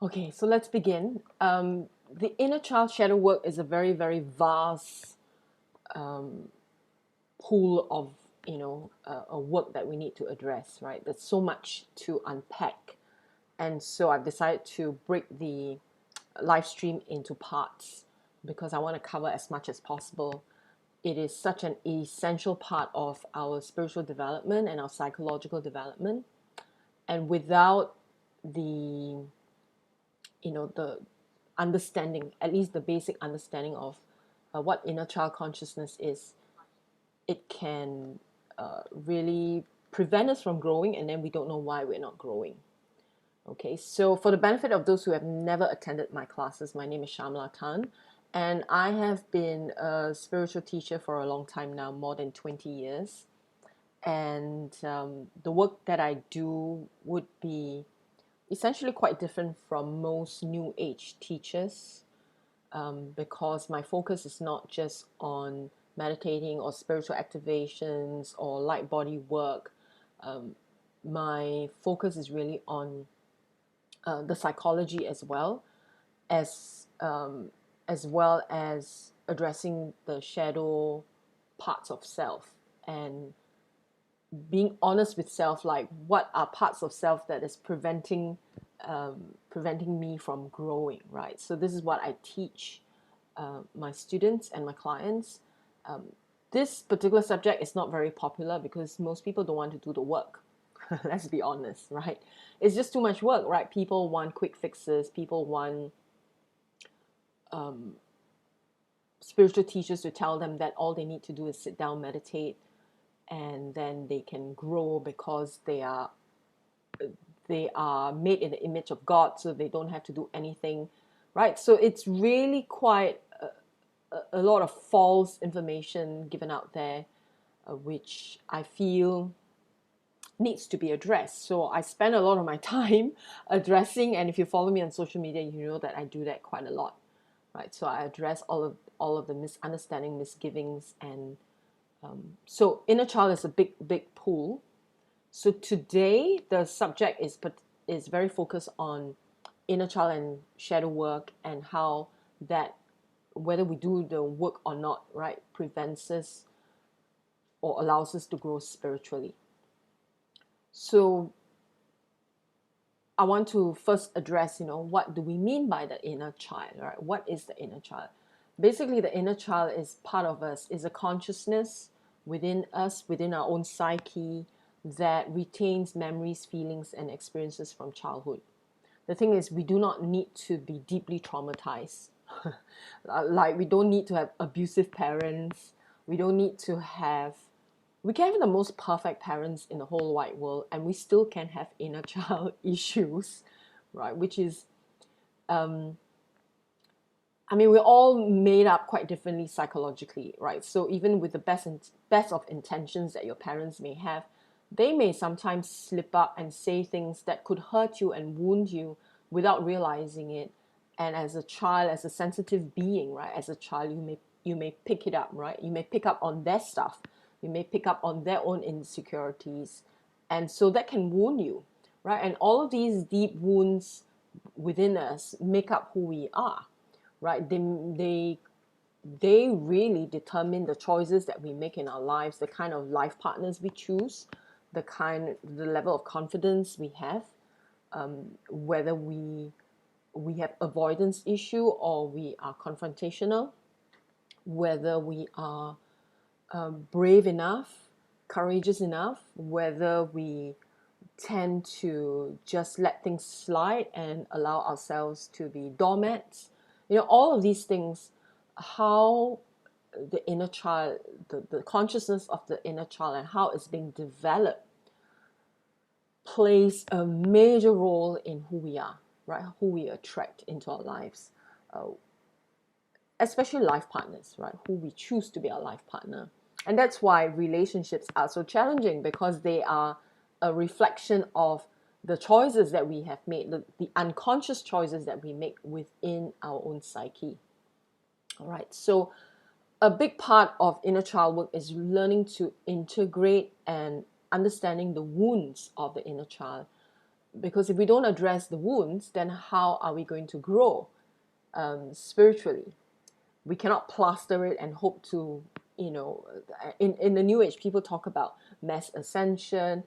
Okay, so let's begin. The inner child shadow work is a very, very vast pool of a work that we need to address. Right, there's so much to unpack, and so I've decided to break the live stream into parts because I want to cover as much as possible. It is such an essential part of our spiritual development and our psychological development, and without the the understanding, at least the basic understanding of what inner child consciousness is, it can really prevent us from growing, and then we don't know why we're not growing. Okay, so for the benefit of those who have never attended my classes, my name is Shamla Khan, and I have been a spiritual teacher for a long time now, more than 20 years. And the work that I do would be essentially quite different from most new age teachers, because my focus is not just on meditating or spiritual activations or light body work. My focus is really on the psychology as as well as addressing the shadow parts of self, and being honest with self, like what are parts of self that is preventing me from growing, right? So this is what I teach my students and my clients. This particular subject is not very popular because most people don't want to do the work. Let's be honest, right? It's just too much work, right? People want quick fixes. People want spiritual teachers to tell them that all they need to do is sit down, meditate, and then they can grow because they are made in the image of God, so they don't have to do anything, right? So it's really quite a lot of false information given out there, which I feel needs to be addressed. So I spend a lot of my time addressing, and if you follow me on social media, you know that I do that quite a lot, right? So I address all of the misunderstanding, misgivings, and so inner child is a big pool. So today the subject is very focused on inner child and shadow work, and how that, whether we do the work or not, right, prevents us or allows us to grow spiritually. So I want to first address, what do we mean by the inner child, right? What is the inner child? Basically, the inner child is part of us, is a consciousness within us, within our own psyche, that retains memories, feelings, and experiences from childhood. The thing is, we do not need to be deeply traumatized. Like, we don't need to have abusive parents. We don't need to have, we can have the most perfect parents in the whole wide world, and we still can have inner child issues, right? Which is, we're all made up quite differently psychologically, right? So even with the best of intentions that your parents may have, they may sometimes slip up and say things that could hurt you and wound you without realizing it. And as a child, as a sensitive being, right? As a child, you may pick it up, right? You may pick up on their stuff. You may pick up on their own insecurities, and so that can wound you, right? And all of these deep wounds within us make up who we are, right? They really determine the choices that we make in our lives, the kind of life partners we choose, the level of confidence we have, whether we have avoidance issue or we are confrontational, whether we are brave enough, courageous enough, whether we tend to just let things slide and allow ourselves to be doormats. All of these things, how the inner child, the consciousness of the inner child and how it's being developed plays a major role in who we are, right? Who we attract into our lives, especially life partners, right? Who we choose to be our life partner. And that's why relationships are so challenging, because they are a reflection of the choices that we have made, the unconscious choices that we make within our own psyche. All right, so a big part of inner child work is learning to integrate and understanding the wounds of the inner child, Because if we don't address the wounds, then how are we going to grow spiritually? We cannot plaster it and hope to, in the New Age, people talk about mass ascension.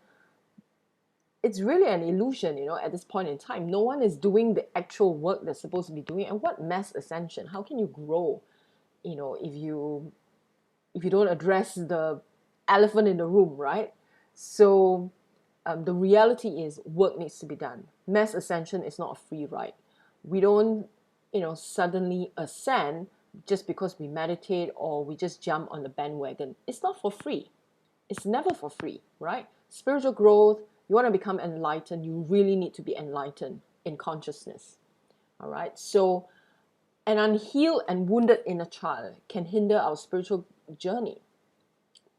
It's really an illusion, at this point in time. No one is doing the actual work they're supposed to be doing. And what mass ascension? How can you grow, if you don't address the elephant in the room, right? So the reality is work needs to be done. Mass ascension is not a free ride. We don't, suddenly ascend just because we meditate or we just jump on the bandwagon. It's not for free. It's never for free, right? Spiritual growth, you want to become enlightened, you really need to be enlightened in consciousness. All right. So an unhealed and wounded inner child can hinder our spiritual journey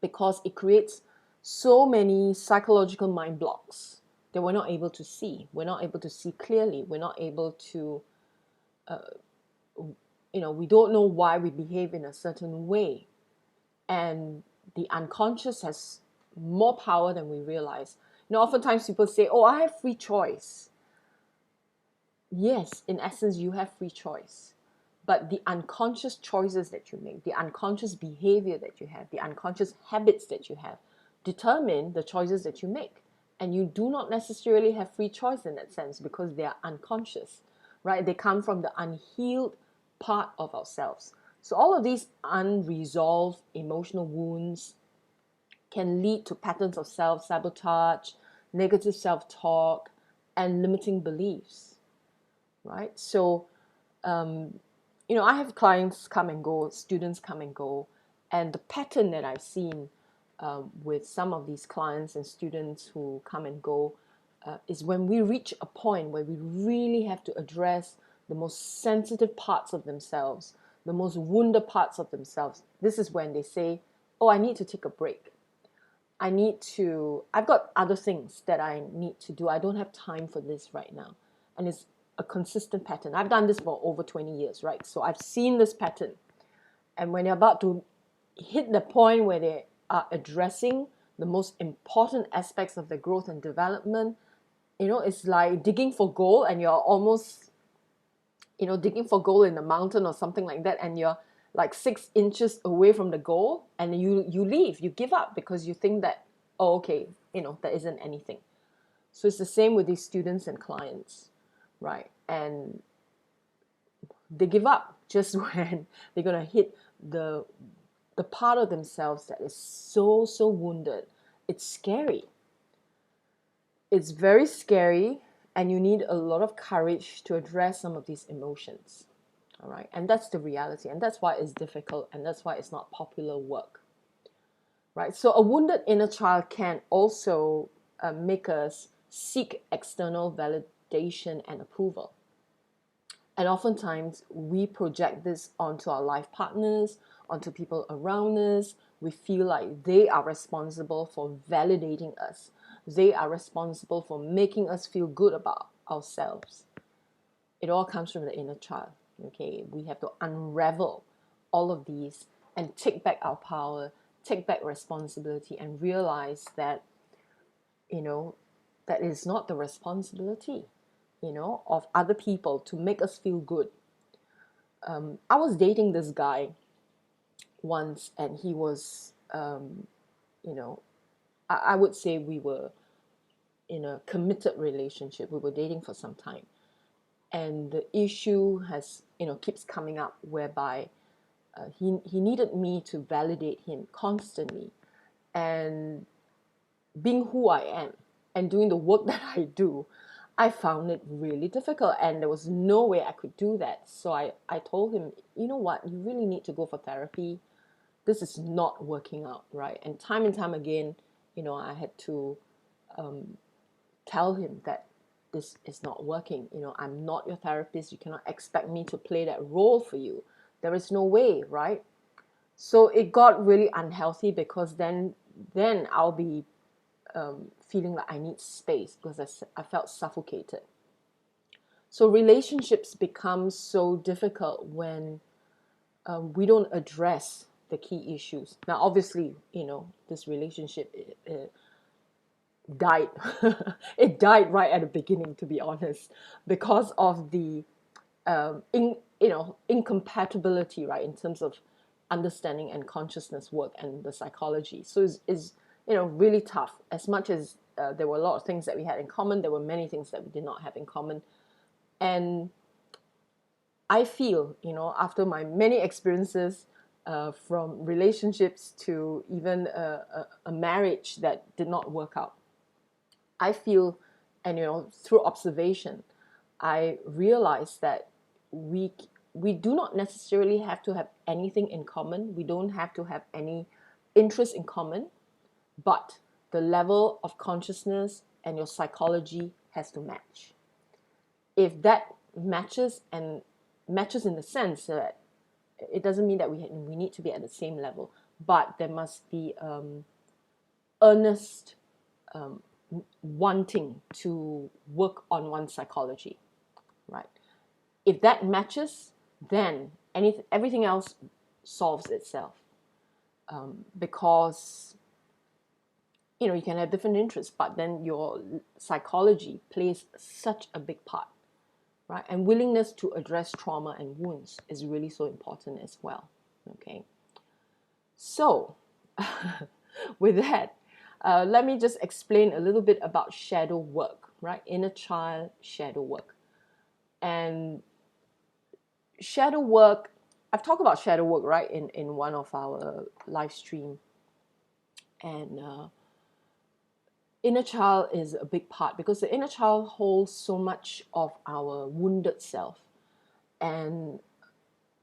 because it creates so many psychological mind blocks that we're not able to see. We're not able to see clearly. We're not able to, we don't know why we behave in a certain way. And the unconscious has more power than we realize. Oftentimes people say, oh, I have free choice. Yes, in essence, you have free choice. But the unconscious choices that you make, the unconscious behavior that you have, the unconscious habits that you have, determine the choices that you make. And you do not necessarily have free choice in that sense because they are unconscious, right? They come from the unhealed part of ourselves. So all of these unresolved emotional wounds can lead to patterns of self-sabotage, negative self-talk, and limiting beliefs, right? So, I have clients come and go, students come and go, and the pattern that I've seen with some of these clients and students who come and go is when we reach a point where we really have to address the most sensitive parts of themselves, the most wounded parts of themselves. This is when they say, oh, I need to take a break. I've got other things that I need to do. I don't have time for this right now. And it's a consistent pattern. I've done this for over 20 years, right? So I've seen this pattern. And when they're about to hit the point where they are addressing the most important aspects of their growth and development, it's like digging for gold and you're almost, digging for gold in the mountain or something like that. And you're like 6 inches away from the goal and you leave, you give up because you think that, oh, okay, there isn't anything. So it's the same with these students and clients, right? And they give up just when they're going to hit the part of themselves that is so wounded. It's scary. It's very scary, and you need a lot of courage to address some of these emotions. All right, and that's the reality, and that's why it's difficult, and that's why it's not popular work, right? So a wounded inner child can also make us seek external validation and approval, and oftentimes we project this onto our life partners, onto people around us. We feel like they are responsible for validating us. They are responsible for making us feel good about ourselves. It all comes from the inner child. Okay, we have to unravel all of these and take back our power, take back responsibility, and realize that, that is not the responsibility, of other people to make us feel good. I was dating this guy once, and he was, I would say we were in a committed relationship. We were dating for some time. And the issue has, keeps coming up whereby he needed me to validate him constantly. And being who I am and doing the work that I do, I found it really difficult. And there was no way I could do that. So I told him, you know what, you really need to go for therapy. This is not working out, right? And time again, I had to tell him that this is not working. I'm not your therapist. You cannot expect me to play that role for you. There is no way, right? So it got really unhealthy because then I'll be feeling like I need space because I felt suffocated. So relationships become so difficult when we don't address the key issues. Now, obviously, this relationship died. It died right at the beginning, to be honest, because of the incompatibility, right, in terms of understanding and consciousness work and the psychology. So it's really tough. As much as there were a lot of things that we had in common, there were many things that we did not have in common. And I feel, after my many experiences, from relationships to even a marriage that did not work out, I feel, and through observation, I realized that we we do not necessarily have to have anything in common. We don't have to have any interest in common, but the level of consciousness and your psychology has to match. If that matches, and matches in the sense that it doesn't mean that we need to be at the same level, but there must be earnest wanting to work on one's psychology, right? If that matches, then everything else solves itself, because you can have different interests, but then your psychology plays such a big part, right? And willingness to address trauma and wounds is really so important as well. Okay, so with that, let me just explain a little bit about shadow work, right? Inner child shadow work. And shadow work, I've talked about shadow work, right, in one of our live stream. And inner child is a big part, because the inner child holds so much of our wounded self, and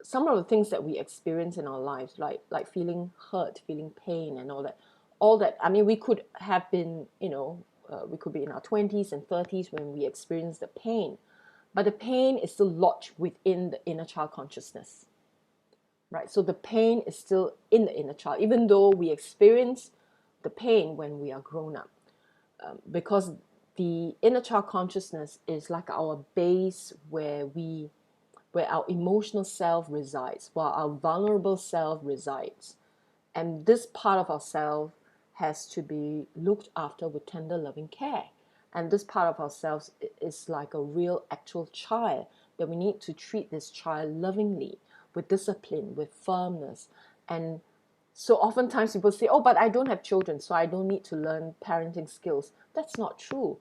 some of the things that we experience in our lives, like feeling hurt, feeling pain, and all that. I mean, we could have been, we could be in our 20s and 30s when we experience the pain, but the pain is still lodged within the inner child consciousness, right? So the pain is still in the inner child, even though we experience the pain when we are grown up, because the inner child consciousness is like our base where our emotional self resides, where our vulnerable self resides. And this part of ourselves has to be looked after with tender, loving care. And this part of ourselves is like a real, actual child, that we need to treat this child lovingly, with discipline, with firmness. And so oftentimes people say, oh, but I don't have children, so I don't need to learn parenting skills. That's not true.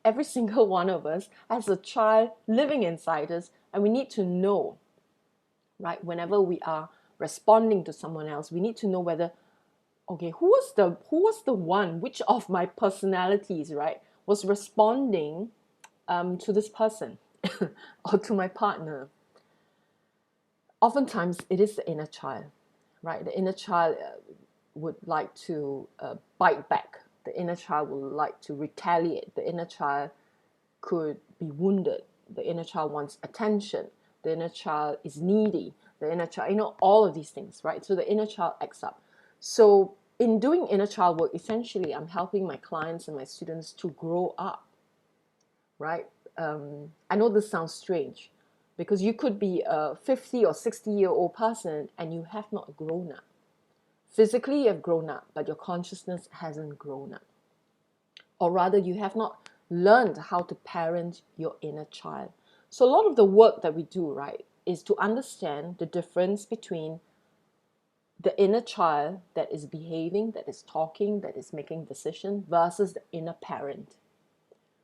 Every single one of us has a child living inside us, and we need to know, right, whenever we are responding to someone else, we need to know whether, okay, who was the one, which of my personalities, right, was responding to this person or to my partner. Oftentimes it is the inner child, right? The inner child would like to bite back. The inner child would like to retaliate. The inner child could be wounded. The inner child wants attention. The inner child is needy. The inner child, all of these things, right? So the inner child acts up. So in doing inner child work, essentially, I'm helping my clients and my students to grow up, right? I know this sounds strange, because you could be a 50 or 60-year-old person and you have not grown up. Physically, you have grown up, but your consciousness hasn't grown up. Or rather, you have not learned how to parent your inner child. So a lot of the work that we do, right, is to understand the difference between the inner child that is behaving, that is talking, that is making decisions, versus the inner parent.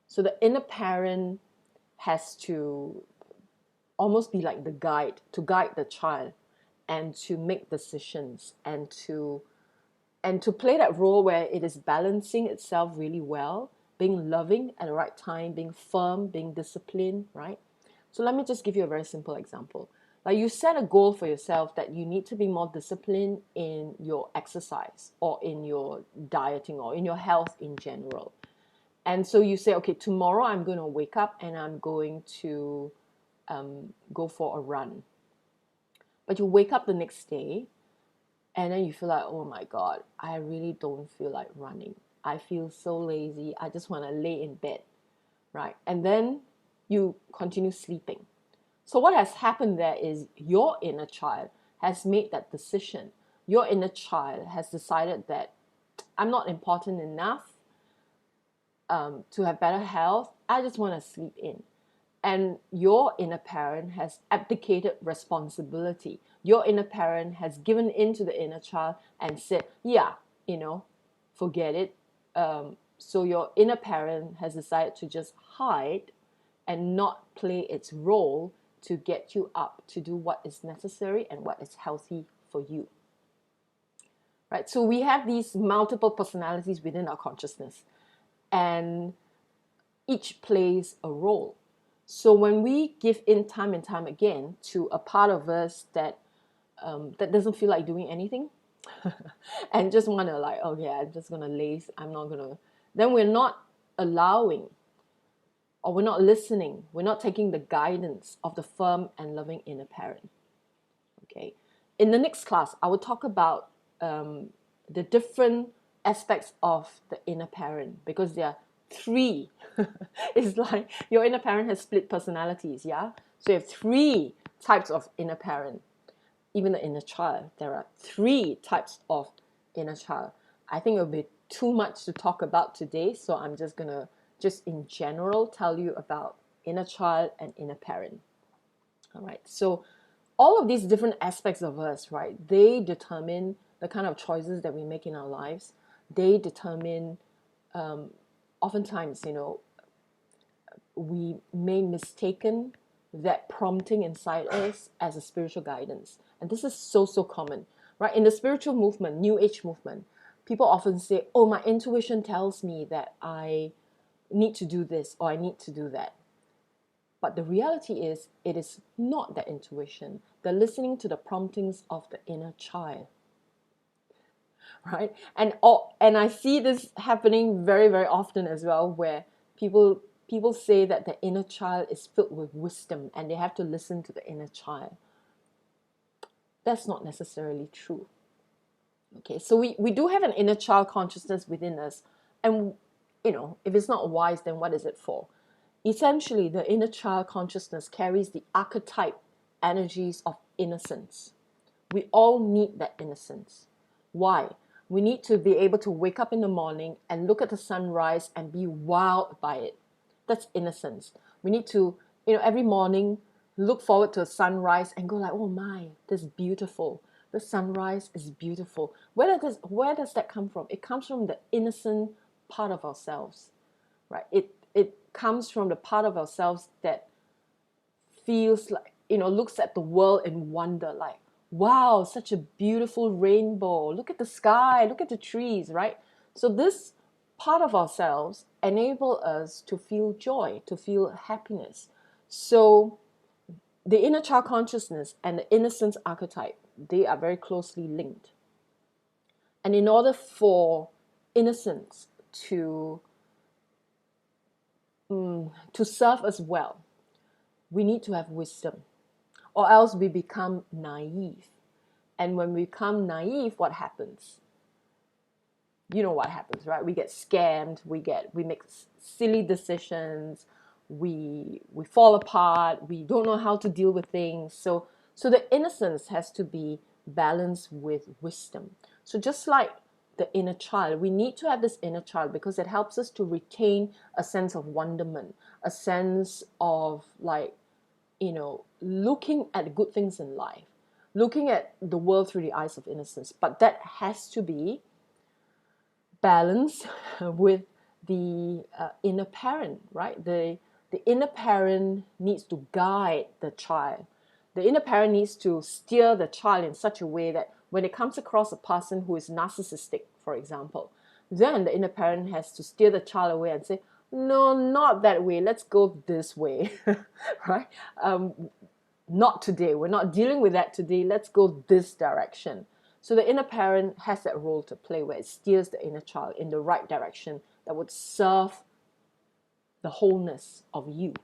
So the inner parent has to almost be like the guide, to guide the child and to make decisions, and to play that role where it is balancing itself really well, being loving at the right time, being firm, being disciplined, right? So let me just give you a very simple example. Like, you set a goal for yourself that you need to be more disciplined in your exercise, or in your dieting, or in your health in general. And so you say, okay, tomorrow I'm going to wake up and I'm going to go for a run. But you wake up the next day and then you feel like, oh my God, I really don't feel like running. I feel so lazy. I just want to lay in bed, right? And then you continue sleeping. So what has happened there is your inner child has made that decision. Your inner child has decided that I'm not important enough. to have better health, I just want to sleep in. And your inner parent has abdicated responsibility. Your inner parent has given in to the inner child and said, yeah, forget it. So your inner parent has decided to just hide and not play its role to get you up to do what is necessary and what is healthy for you. Right? So we have these multiple personalities within our consciousness, and each plays a role. So when we give in time and time again to a part of us that doesn't feel like doing anything and just want to like, oh yeah, I'm just gonna laze, I'm not gonna, then we're not allowing, or we're not listening, we're not taking the guidance of the firm and loving inner parent. Okay, in the next class I will talk about the different aspects of the inner parent, because there are three. It's like your inner parent has split personalities, yeah? So you have three types of inner parent. Even the inner child, there are three types of inner child. I think it will be too much to talk about today, so I'm just gonna in general tell you about inner child and inner parent. All right, so all of these different aspects of us, right, they determine the kind of choices that we make in our lives. They determine, oftentimes, we may mistaken that prompting inside us as a spiritual guidance. And this is so common, right? In the spiritual movement, New Age movement, people often say, oh, my intuition tells me that I need to do this or I need to do that. But the reality is, it is not that intuition. They're listening to the promptings of the inner child, right? And I see this happening very, very often as well, where people say that the inner child is filled with wisdom and they have to listen to the inner child. That's not necessarily true. Okay, so we do have an inner child consciousness within us, and if it's not wise, then what is it for? Essentially, the inner child consciousness carries the archetype energies of innocence. We all need that innocence. Why? We need to be able to wake up in the morning and look at the sunrise and be wowed by it. That's innocence. We need to, every morning look forward to a sunrise and go like, oh my, that's beautiful. The sunrise is beautiful. Where does that come from? It comes from the innocent part of ourselves, right? It comes from the part of ourselves that feels like, looks at the world in wonder, like, wow, such a beautiful rainbow. Look at the sky, look at the trees, right? So this part of ourselves enable us to feel joy, to feel happiness. So the inner child consciousness and the innocence archetype, they are very closely linked. And in order for innocence to serve us well, we need to have wisdom, or else we become naive. And when we become naive, what happens? You know what happens, right? We get scammed, we make silly decisions, we fall apart, we don't know how to deal with things. So the innocence has to be balanced with wisdom. So just like the inner child, we need to have this inner child because it helps us to retain a sense of wonderment, a sense of like, looking at good things in life, looking at the world through the eyes of innocence. But that has to be balanced with the inner parent, right? The inner parent needs to guide the child. The inner parent needs to steer the child in such a way that when it comes across a person who is narcissistic, for example, then the inner parent has to steer the child away and say, no, not that way, let's go this way, right? Not today, we're not dealing with that today, let's go this direction. So the inner parent has that role to play where it steers the inner child in the right direction that would serve the wholeness of you.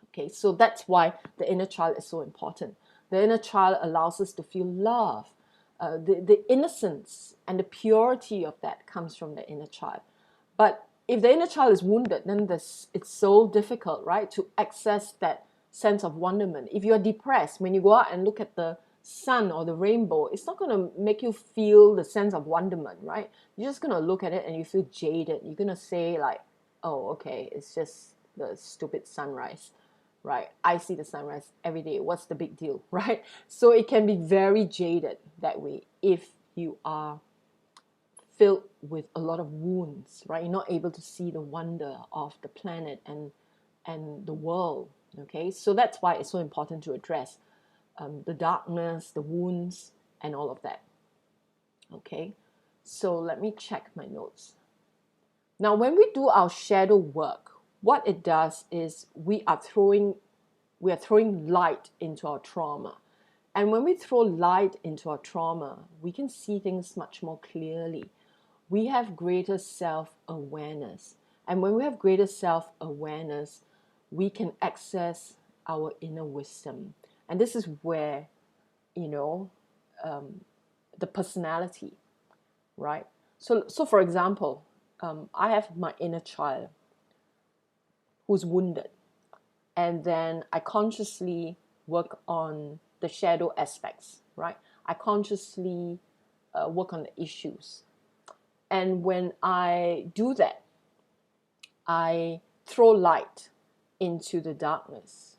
Okay, so that's why the inner child is so important. The inner child allows us to feel love. The innocence and the purity of that comes from the inner child. But if the inner child is wounded, then it's so difficult, right, to access that sense of wonderment. If you're depressed, when you go out and look at the sun or the rainbow, it's not going to make you feel the sense of wonderment, right? You're just going to look at it and you feel jaded. You're going to say like, oh, okay, it's just the stupid sunrise, right? I see the sunrise every day. What's the big deal, right? So it can be very jaded that way if you are filled with a lot of wounds, right? You're not able to see the wonder of the planet and the world. Okay, so that's why it's so important to address the darkness, the wounds, and all of that. Okay, so let me check my notes. Now, when we do our shadow work, what it does is we are throwing light into our trauma. And when we throw light into our trauma, we can see things much more clearly. We have greater self-awareness. And when we have greater self-awareness, we can access our inner wisdom. And this is where, you know, the personality, right? So for example, I have my inner child who's wounded. And then I consciously work on the shadow aspects, right? I consciously work on the issues. And when I do that, I throw light into the darkness.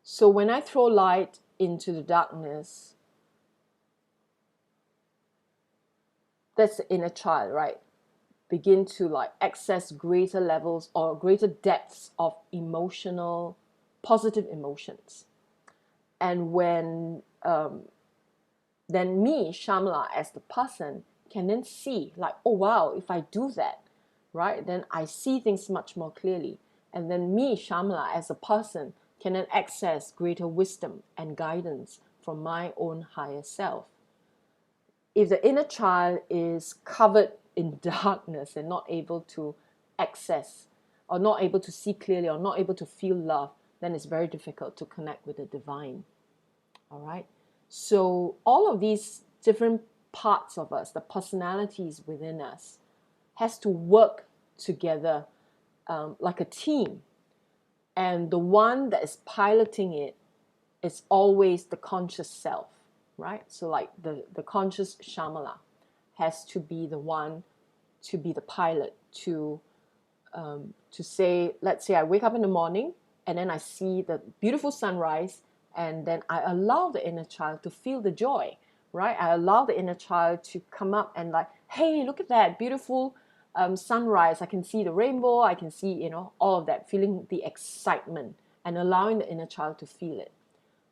So when I throw light into the darkness, that's the inner child, right? Begin to like access greater levels or greater depths of emotional, positive emotions. And when then me, Shamla, as the person, can then see like, oh wow, if I do that, right, then I see things much more clearly. And then me, Shamla, as a person, can then access greater wisdom and guidance from my own higher self. If the inner child is covered in darkness and not able to access or not able to see clearly or not able to feel love, then it's very difficult to connect with the divine. All right. So all of these different parts of us, the personalities within us, has to work together like a team. And the one that is piloting it is always the conscious self, right? So like the conscious Shamala has to be the one to be the pilot, to say, let's say I wake up in the morning and then I see the beautiful sunrise, and then I allow the inner child to feel the joy, right? I allow the inner child to come up and like, hey, look at that beautiful sunrise. I can see the rainbow. I can see, you know, all of that, feeling the excitement and allowing the inner child to feel it.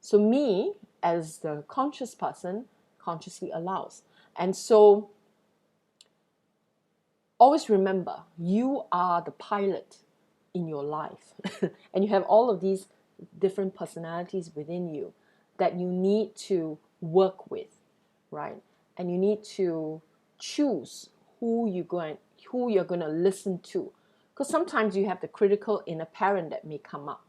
So me, as the conscious person, consciously allows. And so always remember, you are the pilot in your life. And you have all of these different personalities within you that you need to work with, right? And you need to choose who you're going to listen to. Because sometimes you have the critical inner parent that may come up.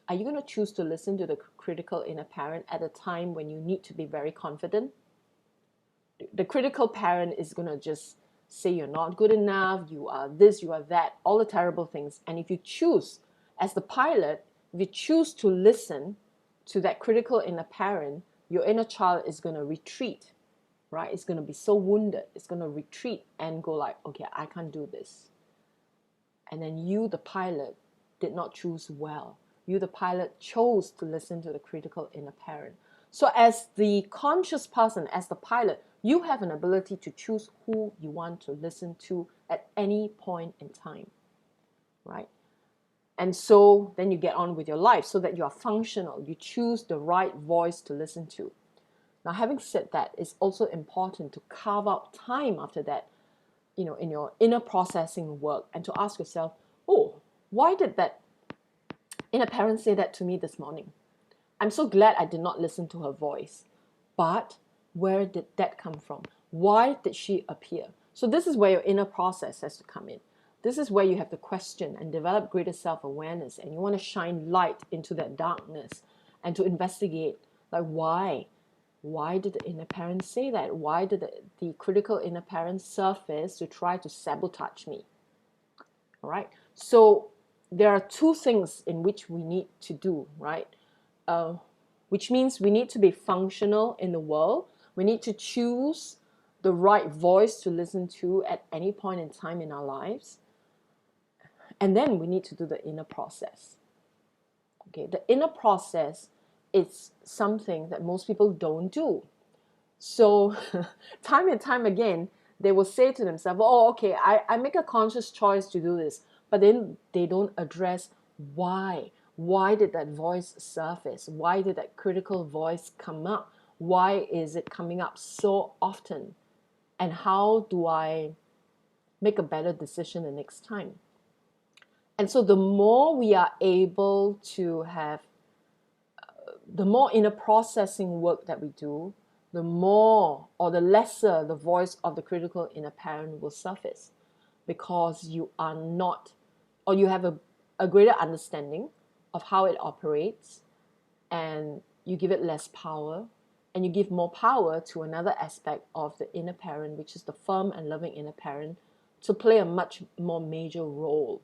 Are you going to choose to listen to the critical inner parent at a time when you need to be very confident? The critical parent is going to just say you're not good enough, you are this, you are that, all the terrible things. And if you choose, as the pilot, if you choose to listen to that critical inner parent, your inner child is going to retreat, right? It's going to be so wounded. It's going to retreat and go like, okay, I can't do this. And then you, the pilot, did not choose well. You, the pilot, chose to listen to the critical inner parent. So as the conscious person, as the pilot, you have an ability to choose who you want to listen to at any point in time, right? And so then you get on with your life so that you are functional. You choose the right voice to listen to. Now, having said that, it's also important to carve out time after that, you know, in your inner processing work, and to ask yourself, oh, why did that inner parent say that to me this morning? I'm so glad I did not listen to her voice. But where did that come from? Why did she appear? So this is where your inner process has to come in. This is where you have to question and develop greater self-awareness, and you want to shine light into that darkness and to investigate, like, why? Why did the inner parent say that? Why did the critical inner parent surface to try to sabotage me? All right. So there are two things in which we need to do, right? Which means we need to be functional in the world. We need to choose the right voice to listen to at any point in time in our lives. And then we need to do the inner process. Okay, the inner process is something that most people don't do. So time and time again, they will say to themselves, oh, okay, I make a conscious choice to do this, but then they don't address why. Why did that voice surface? Why did that critical voice come up? Why is it coming up so often? And how do I make a better decision the next time? And so the more we are able to have, the more inner processing work that we do, the more or the lesser the voice of the critical inner parent will surface, because you are not, or you have a greater understanding of how it operates, and you give it less power, and you give more power to another aspect of the inner parent, which is the firm and loving inner parent, to play a much more major role,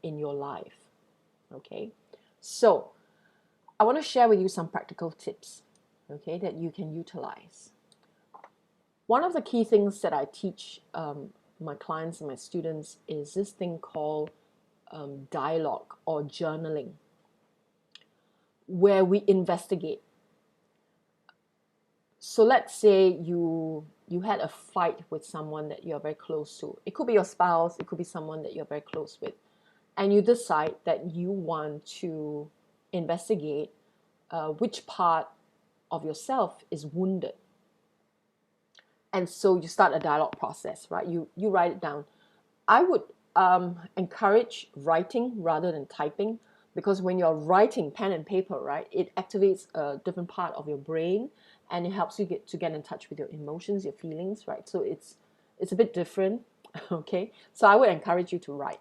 in your life. Okay, so I want to share with you some practical tips, okay, that you can utilize. One of the key things that I teach my clients and my students is this thing called dialogue or journaling, where we investigate. So let's say you had a fight with someone that you're very close to. It could be your spouse, it could be someone that you're very close with. And you decide that you want to investigate which part of yourself is wounded. And so you start a dialogue process, right? You write it down. I would encourage writing rather than typing, because when you're writing pen and paper, right, it activates a different part of your brain, and it helps you get in touch with your emotions, your feelings, right? So it's a bit different, okay? So I would encourage you to write.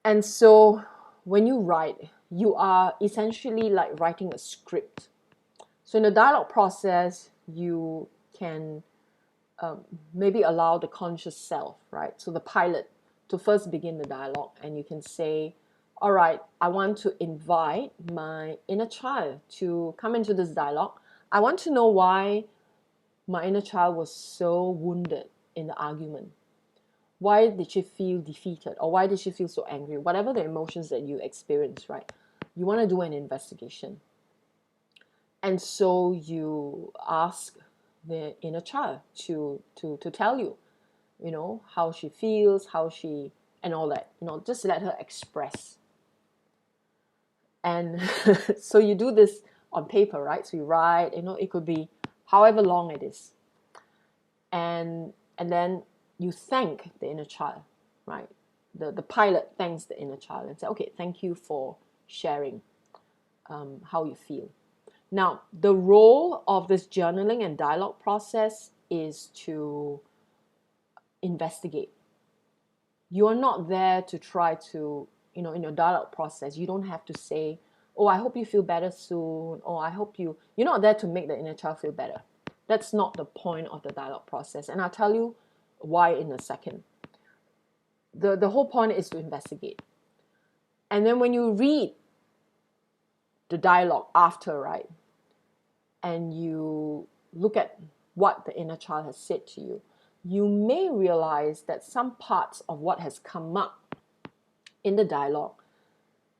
And so when you write, you are essentially like writing a script. So in the dialogue process, you can maybe allow the conscious self, right? So the pilot, to first begin the dialogue, and you can say, all right, I want to invite my inner child to come into this dialogue. I want to know why my inner child was so wounded in the argument. Why did she feel defeated, or why did she feel so angry? Whatever the emotions that you experience, right? You want to do an investigation. And so you ask the inner child to tell you, how she feels, and all that. Just let her express. And so you do this on paper, right? So you write, it could be however long it is. And then you thank the inner child, right? The pilot thanks the inner child and say, okay, thank you for sharing how you feel. Now, the role of this journaling and dialogue process is to investigate. You are not there to try to, in your dialogue process, you don't have to say, oh, I hope you feel better soon, or you're not there to make the inner child feel better. That's not the point of the dialogue process. And I'll tell you why in a second. The whole point is to investigate. And then when you read the dialogue after, right, and you look at what the inner child has said to you, you may realize that some parts of what has come up in the dialogue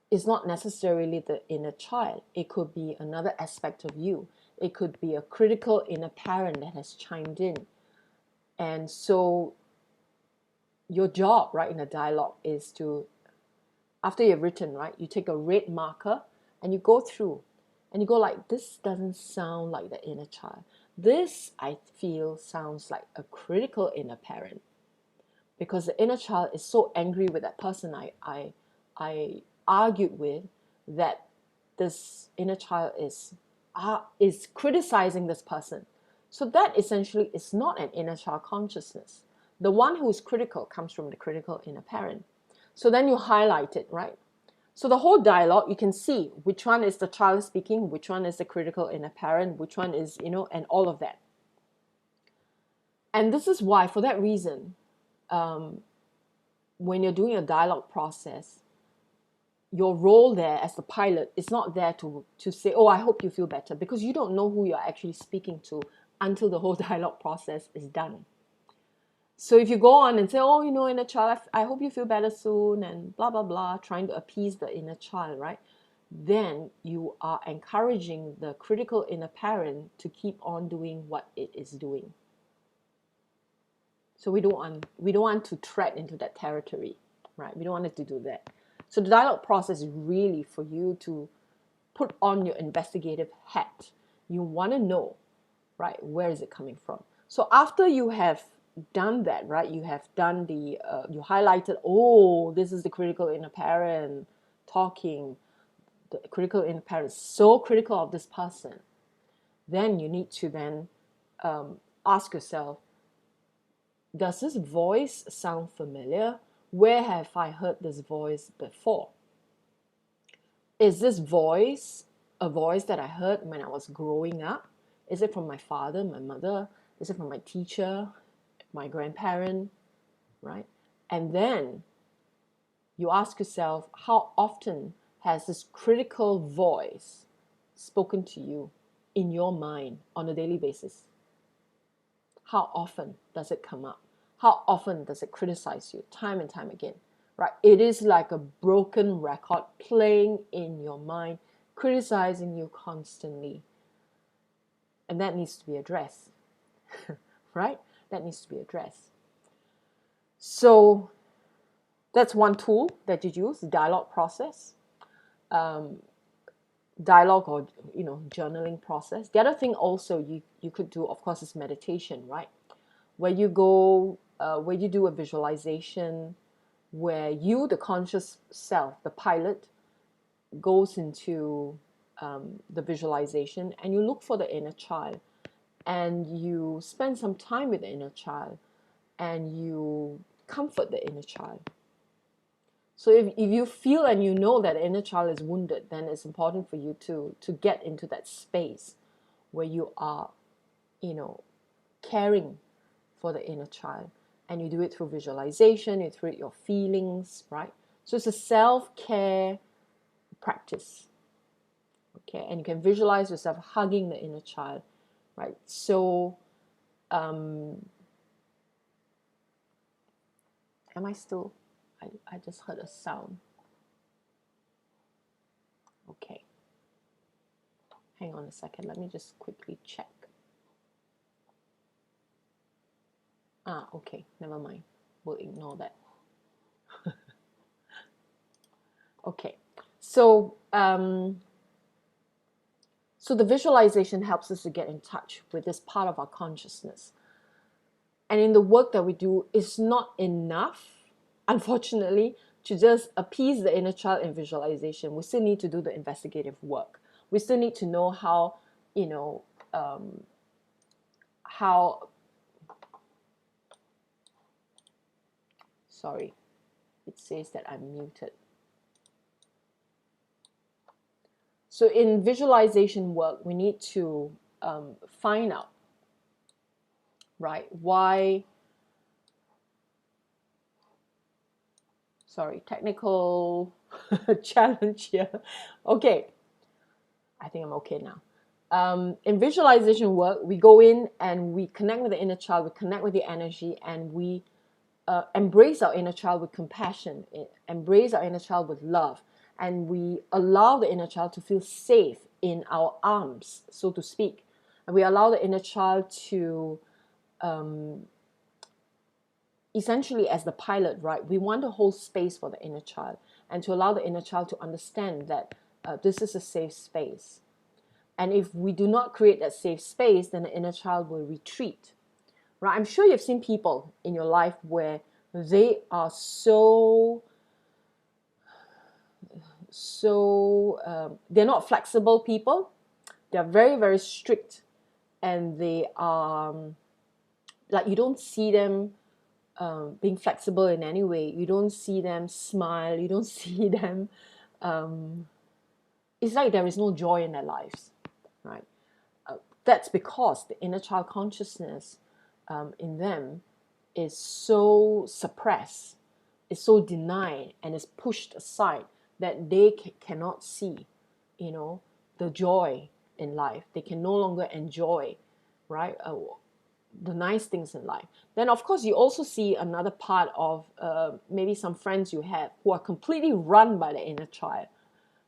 is not necessarily the inner child. It could be another aspect of you. It could be a critical inner parent that has chimed in. And so your job, right, in a dialogue is to, after you've written, right, you take a red marker and you go through and you go like, this doesn't sound like the inner child. This, I feel, sounds like a critical inner parent, because the inner child is so angry with that person I argued with, that this inner child is criticizing this person. So that essentially is not an inner child consciousness. The one who is critical comes from the critical inner parent. So then you highlight it, right? So the whole dialogue, you can see which one is the child speaking, which one is the critical inner parent, which one is, and all of that. And this is why, for that reason, when you're doing a dialogue process, your role there as the pilot is not there to say, oh, I hope you feel better, because you don't know who you're actually speaking to until the whole dialogue process is done. So if you go on and say, oh, inner child, I hope you feel better soon, and blah, blah, blah, trying to appease the inner child, right? Then you are encouraging the critical inner parent to keep on doing what it is doing. So we don't want to tread into that territory, right? We don't want it to do that. So the dialogue process is really for you to put on your investigative hat. You want to know, right, where is it coming from? So after you have done that, right, you have done you highlighted, oh, this is the critical inner parent talking. The critical inner parent is so critical of this person. Then you need to then ask yourself, does this voice sound familiar? Where have I heard this voice before? Is this voice a voice that I heard when I was growing up? Is it from my father, my mother? Is it from my teacher, my grandparent, right? And then you ask yourself, how often has this critical voice spoken to you in your mind on a daily basis? How often does it come up? How often does it criticize you time and time again? Right? It is like a broken record playing in your mind, criticizing you constantly. And that needs to be addressed. Right? That needs to be addressed. So that's one tool that you use, the dialogue process. Dialogue or journaling process. The other thing also you could do, of course, is meditation, right? Where you go, where you do a visualization, where you, the conscious self, the pilot, goes into the visualization, and you look for the inner child, and you spend some time with the inner child, and you comfort the inner child. So if you feel and you know that the inner child is wounded, then it's important for you to get into that space where you are, caring for the inner child. And you do it through visualization, you do it your feelings, right? So it's a self-care practice. Okay, and you can visualize yourself hugging the inner child, right? So, am I still? I just heard a sound. Okay. Hang on a second. Let me just quickly check. Okay. Never mind. We'll ignore that. Okay. So, so the visualization helps us to get in touch with this part of our consciousness. And in the work that we do, it's not enough, unfortunately, to just appease the inner child in visualization. We still need to do the investigative work. We still need to know how, sorry, it says that I'm muted. So in visualization work, we need to find out, right, why, sorry, technical challenge here. Okay, I think I'm okay now. In visualization work, we go in and we connect with the inner child, we connect with the energy, and we embrace our inner child with compassion, embrace our inner child with love, and we allow the inner child to feel safe in our arms, so to speak. And we allow the inner child to, essentially as the pilot, right, we want to hold space for the inner child and to allow the inner child to understand that this is a safe space. And if we do not create that safe space, then the inner child will retreat. Right? I'm sure you've seen people in your life where they are they're not flexible people. They're very, very strict, and they are like, you don't see them being flexible in any way. You don't see them smile. You don't see them. It's like there is no joy in their lives, right? That's because the inner child consciousness in them is so suppressed, is so denied, and is pushed aside that they cannot see, the joy in life. They can no longer enjoy, right? the nice things in life. Then, of course, you also see another part of maybe some friends you have who are completely run by the inner child,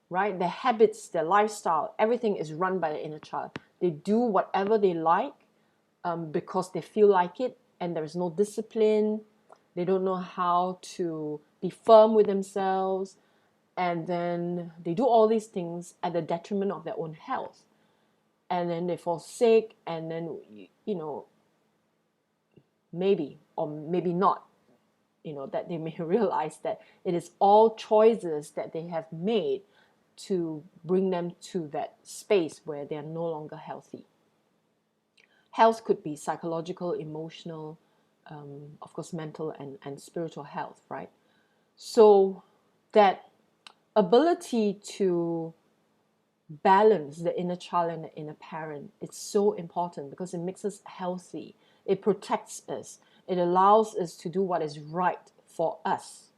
right? Their habits, their lifestyle, everything is run by the inner child. They do whatever they like because they feel like it, and there is no discipline. They don't know how to be firm with themselves, and then they do all these things at the detriment of their own health. And then they fall sick, and then, you know, maybe or maybe not, you know, that they may realize that it is all choices that they have made to bring them to that space where they are no longer healthy. Health could be psychological, emotional, of course, mental and spiritual health, right? So that ability to balance the inner child and the inner parent, it's so important because it makes us healthy. It protects us. It allows us to do what is right for us.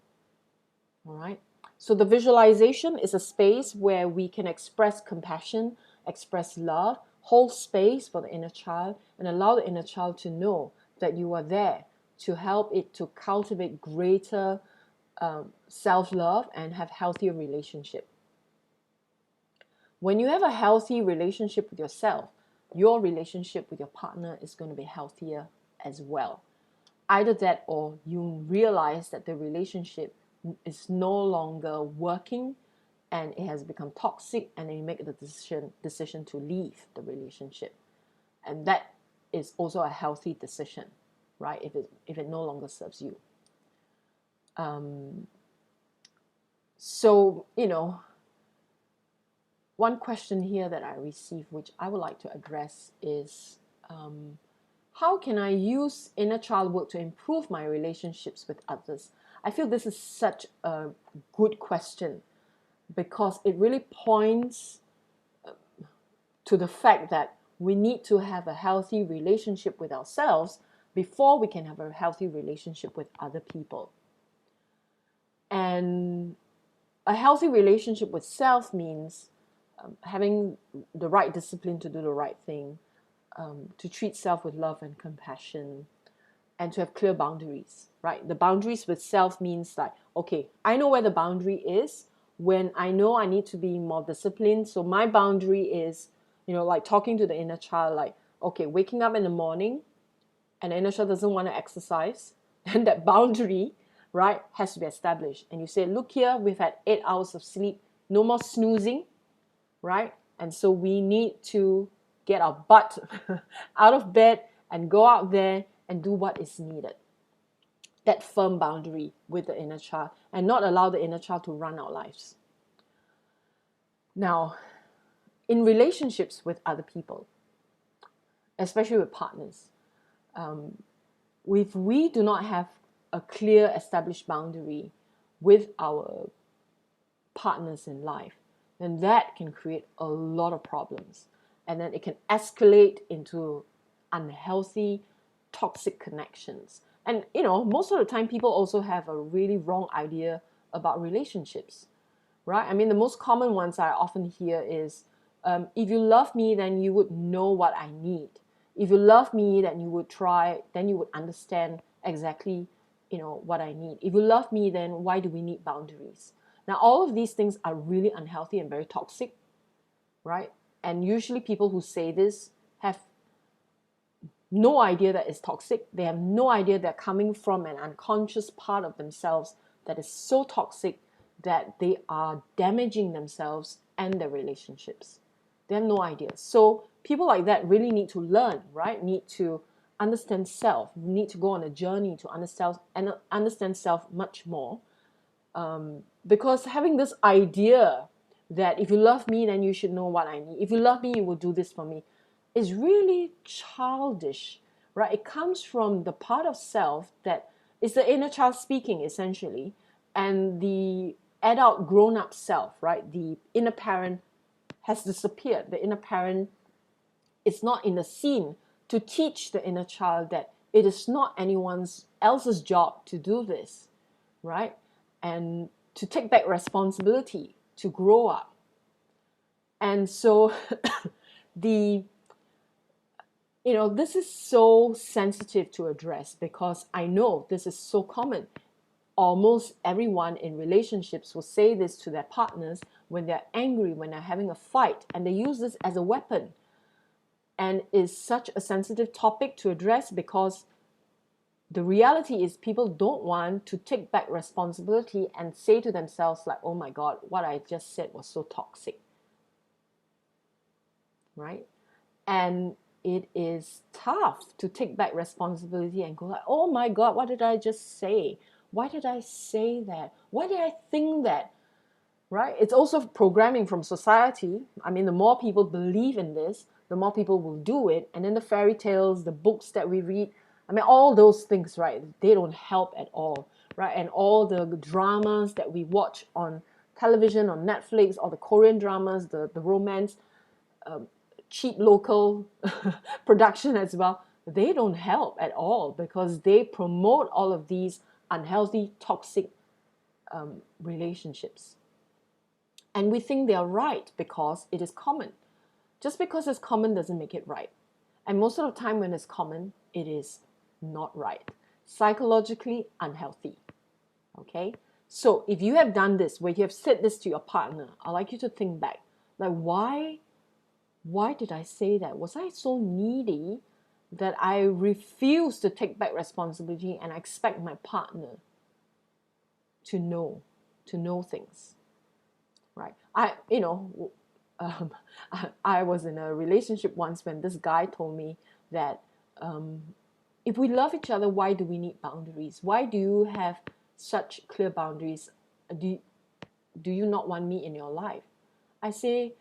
All right. So the visualization is a space where we can express compassion, express love, hold space for the inner child, and allow the inner child to know that you are there to help it to cultivate greater self-love and have healthier relationship. When you have a healthy relationship with yourself, your relationship with your partner is going to be healthier as well. Either that, or you realize that the relationship is no longer working and it has become toxic, and then you make the decision to leave the relationship. And that is also a healthy decision, right? If it no longer serves you. So, you know, one question here that I received, which I would like to address, is how can I use inner child work to improve my relationships with others? I feel this is such a good question because it really points to the fact that we need to have a healthy relationship with ourselves before we can have a healthy relationship with other people. And a healthy relationship with self means having the right discipline to do the right thing, to treat self with love and compassion, and to have clear boundaries, right? The boundaries with self means like, okay, I know where the boundary is when I know I need to be more disciplined. So my boundary is, you know, like talking to the inner child, like, okay, waking up in the morning and the inner child doesn't want to exercise, then that boundary, right, has to be established. And you say, look here, we've had 8 hours of sleep, no more snoozing, right? And so we need to get our butt out of bed and go out there and do what is needed. That firm boundary with the inner child, and not allow the inner child to run our lives. Now, in relationships with other people, especially with partners, if we do not have a clear established boundary with our partners in life, then that can create a lot of problems. And then it can escalate into unhealthy, toxic connections. And, you know, most of the time people also have a really wrong idea about relationships, right? I mean, the most common ones I often hear is, if you love me, then you would know what I need. If you love me, then you would try, then you would understand exactly, you know, what I need. If you love me, then why do we need boundaries? Now, all of these things are really unhealthy and very toxic, right? And usually people who say this have no idea that it's toxic. They have no idea they're coming from an unconscious part of themselves that is so toxic that they are damaging themselves and their relationships. They have no idea. So people like that really need to learn, right? Need to understand self. Need to go on a journey to understand self much more. Because having this idea that if you love me, then you should know what I need. If you love me, you will do this for me, is really childish, right? It comes from the part of self that is the inner child speaking, essentially, and the adult grown-up self, right? The inner parent has disappeared. The inner parent is not in the scene to teach the inner child that it is not anyone else's job to do this, right? And to take back responsibility, to grow up. And so the You know, this is so sensitive to address because I know this is so common. Almost everyone in relationships will say this to their partners when they're angry, when they're having a fight, and they use this as a weapon. And is such a sensitive topic to address because the reality is people don't want to take back responsibility and say to themselves like, oh my God, what I just said was so toxic, right? And it is tough to take back responsibility and go like, oh my God, what did I just say? Why did I say that? Why did I think that? Right? It's also programming from society. I mean, the more people believe in this, the more people will do it. And then the fairy tales, the books that we read, I mean, all those things, right? They don't help at all, right? And all the dramas that we watch on television, on Netflix, or the Korean dramas, the romance, cheap local production as well, they don't help at all because they promote all of these unhealthy, toxic relationships. And we think they are right because it is common. Just because it's common doesn't make it right. And most of the time when it's common, it is not right. Psychologically unhealthy. Okay? So if you have done this, where you have said this to your partner, I'd like you to think back. Like, why did I say that? Was I so needy that I refuse to take back responsibility and I expect my partner to know things? Right? I was in a relationship once when this guy told me that if we love each other, why do we need boundaries? Why do you have such clear boundaries? Do you not want me in your life? I say,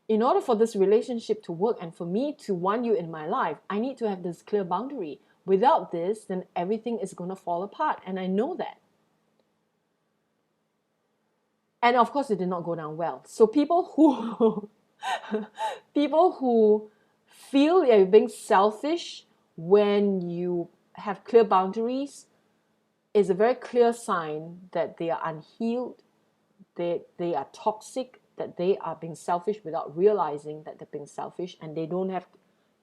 in order for this relationship to work and for me to want you in my life, I need to have this clear boundary. Without this, then everything is going to fall apart. And I know that. And of course, it did not go down well. So people who people who feel you're being selfish when you have clear boundaries is a very clear sign that they are unhealed, they are toxic, that they are being selfish without realizing that they're being selfish, and they don't have,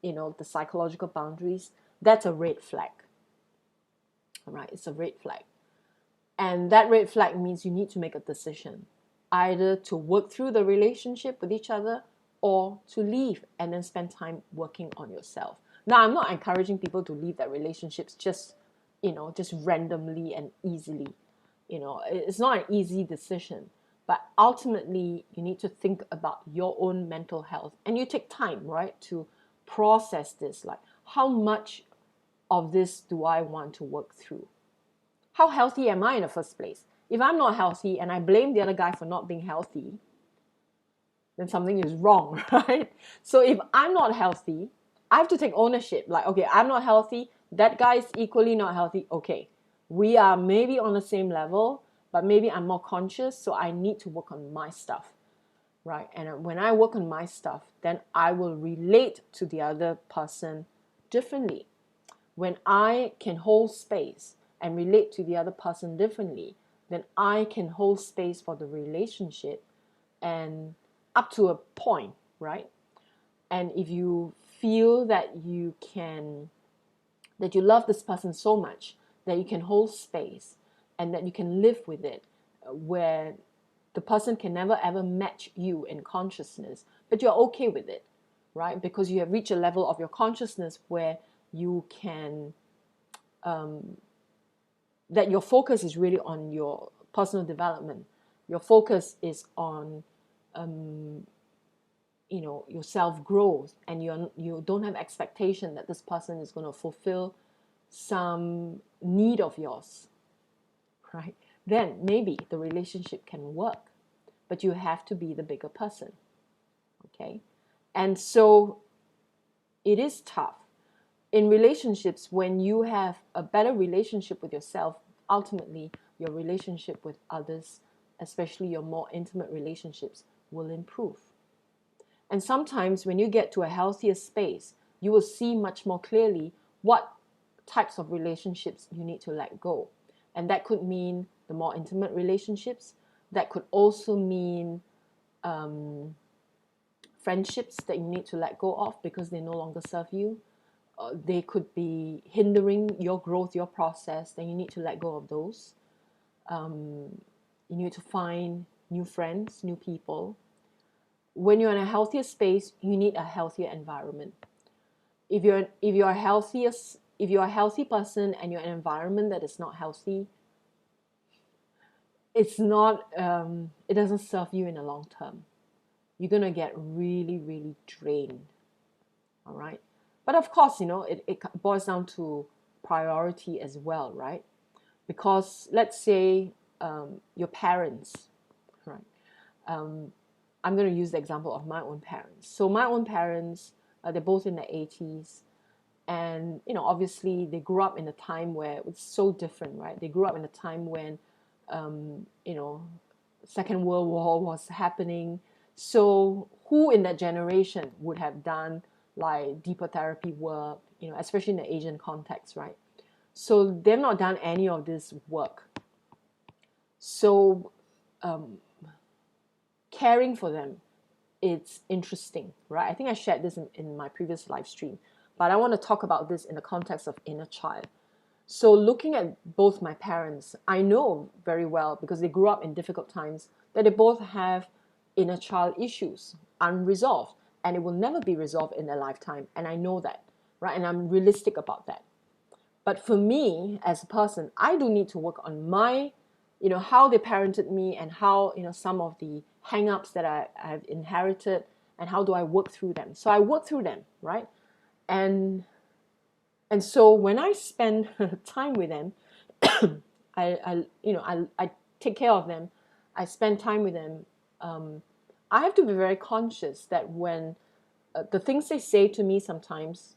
the psychological boundaries. That's a red flag. All right, it's a red flag. And that red flag means you need to make a decision, either to work through the relationship with each other or to leave and then spend time working on yourself. Now, I'm not encouraging people to leave their relationships just randomly and easily. It's not an easy decision, but ultimately you need to think about your own mental health, and you take time, right, to process this. Like, how much of this do I want to work through? How healthy am I in the first place? If I'm not healthy and I blame the other guy for not being healthy, then something is wrong, right? So if I'm not healthy, I have to take ownership. Like, okay, I'm not healthy. That guy is equally not healthy. Okay, we are maybe on the same level, but maybe I'm more conscious, so I need to work on my stuff, right? And when I work on my stuff, then I will relate to the other person differently. When I can hold space and relate to the other person differently, then I can hold space for the relationship and up to a point, right? And if you feel that you love this person so much that you can hold space and that you can live with it, where the person can never ever match you in consciousness, but you're okay with it, right? Because you have reached a level of your consciousness where you can that your focus is really on your personal development. Your focus is on your self-growth, and you don't have expectation that this person is going to fulfill some need of yours, right? Then maybe the relationship can work, but you have to be the bigger person, okay? And so it is tough in relationships. When you have a better relationship with yourself, ultimately your relationship with others, especially your more intimate relationships, will improve. And sometimes when you get to a healthier space, you will see much more clearly what types of relationships you need to let go. And that could mean the more intimate relationships. That could also mean friendships that you need to let go of because they no longer serve you. they could be hindering your growth, your process, then you need to let go of those. You need to find new friends, new people. When you're in a healthier space, you need a healthier environment. If you're a healthy person and you're in an environment that is not healthy, it's not it doesn't serve you in the long term. You're gonna get really, really drained. All right. But of course, it boils down to priority as well, right? Because let's say your parents, right? I'm going to use the example of my own parents. So my own parents, they're both in their 80s. And, obviously they grew up in a time where it's so different, right? They grew up in a time when, you know, Second World War was happening. So who in that generation would have done like deeper therapy work, especially in the Asian context, right? So they've not done any of this work. So caring for them, it's interesting, right? I think I shared this in my previous live stream, but I want to talk about this in the context of inner child. So looking at both my parents, I know very well, because they grew up in difficult times, that they both have inner child issues, unresolved, and it will never be resolved in their lifetime. And I know that, right? And I'm realistic about that. But for me, as a person, I do need to work on my, how they parented me, and how, some of the hang-ups that I've inherited, and how do I work through them. So I work through them, right? And so when I spend time with them, I take care of them, I spend time with them, I have to be very conscious that when the things they say to me sometimes,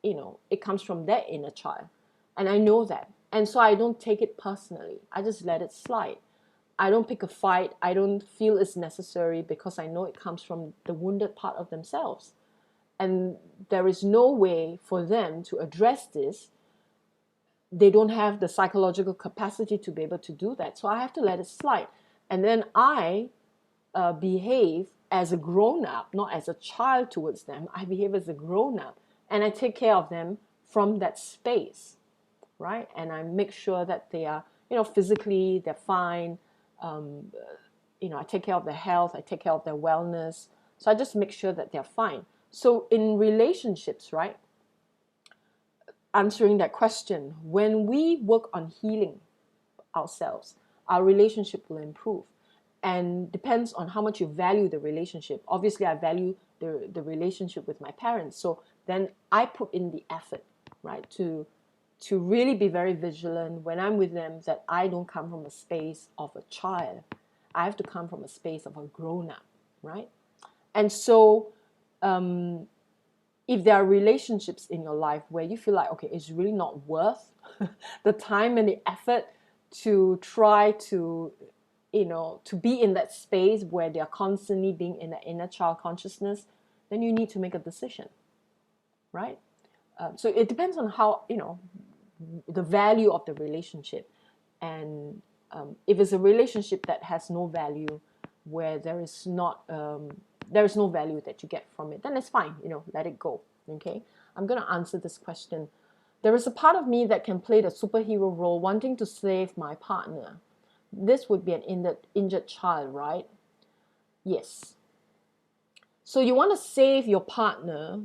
it comes from their inner child. And I know that. And so I don't take it personally. I just let it slide. I don't pick a fight. I don't feel it's necessary, because I know it comes from the wounded part of themselves. And there is no way for them to address this. They don't have the psychological capacity to be able to do that. So I have to let it slide. And then I behave as a grown-up, not as a child towards them. I behave as a grown-up, and I take care of them from that space, right? And I make sure that they are, physically, they're fine. I take care of their health. I take care of their wellness. So I just make sure that they're fine. So in relationships, right, answering that question, when we work on healing ourselves, our relationship will improve. And depends on how much you value the relationship. Obviously, I value the relationship with my parents. So then I put in the effort, right, to really be very vigilant when I'm with them, that I don't come from a space of a child. I have to come from a space of a grown-up, right? And so if there are relationships in your life where you feel like, okay, it's really not worth the time and the effort to try to, to be in that space where they're constantly being in the inner child consciousness, then you need to make a decision, right? So it depends on how, the value of the relationship. And if it's a relationship that has no value, where there is no value that you get from it, then it's fine, let it go. Okay, I'm going to answer this question. There is a part of me that can play the superhero role, wanting to save my partner. This would be an injured child, right? Yes. So you want to save your partner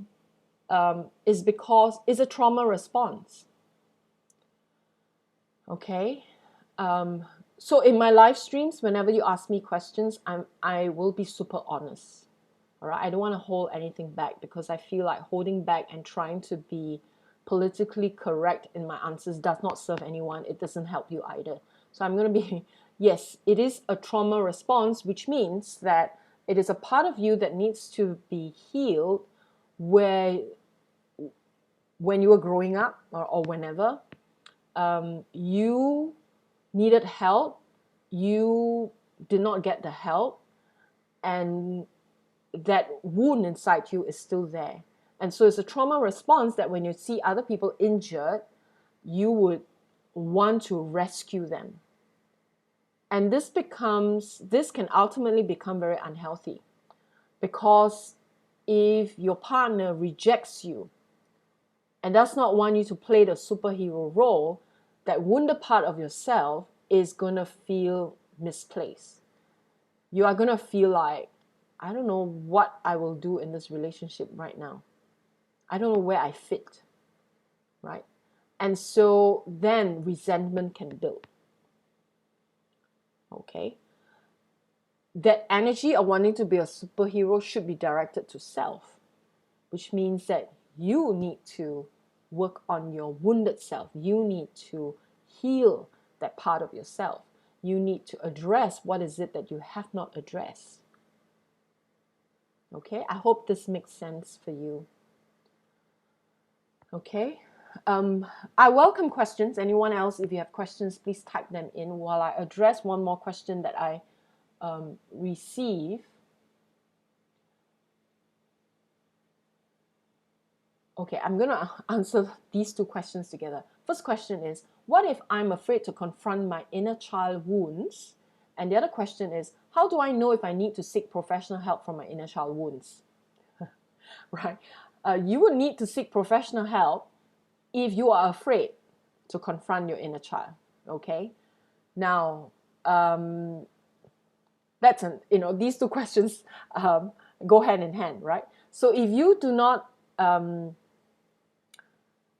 is because it's a trauma response. Okay. So in my live streams, whenever you ask me questions, I will be super honest. All right. I don't want to hold anything back, because I feel like holding back and trying to be politically correct in my answers does not serve anyone. It doesn't help you either. So I'm going to be, yes, it is a trauma response, which means that it is a part of you that needs to be healed, where when you were growing up, or whenever, you needed help, you did not get the help, and that wound inside you is still there. And so it's a trauma response that when you see other people injured, you would want to rescue them. And this can ultimately become very unhealthy, because if your partner rejects you, and does not want you to play the superhero role, that wounded part of yourself is going to feel misplaced. You are going to feel like, I don't know what I will do in this relationship right now. I don't know where I fit, right? And so then resentment can build. Okay? That energy of wanting to be a superhero should be directed to self, which means that you need to work on your wounded self. You need to heal that part of yourself. You need to address what is it that you have not addressed. Okay, I hope this makes sense for you. Okay, I welcome questions. Anyone else, if you have questions, please type them in while I address one more question that I receive. Okay, I'm going to answer these two questions together. First question is, what if I'm afraid to confront my inner child wounds? And the other question is, how do I know if I need to seek professional help from my inner child wounds? Right? You would need to seek professional help if you are afraid to confront your inner child. Okay? Now, that's these two questions go hand in hand, right? So if you do not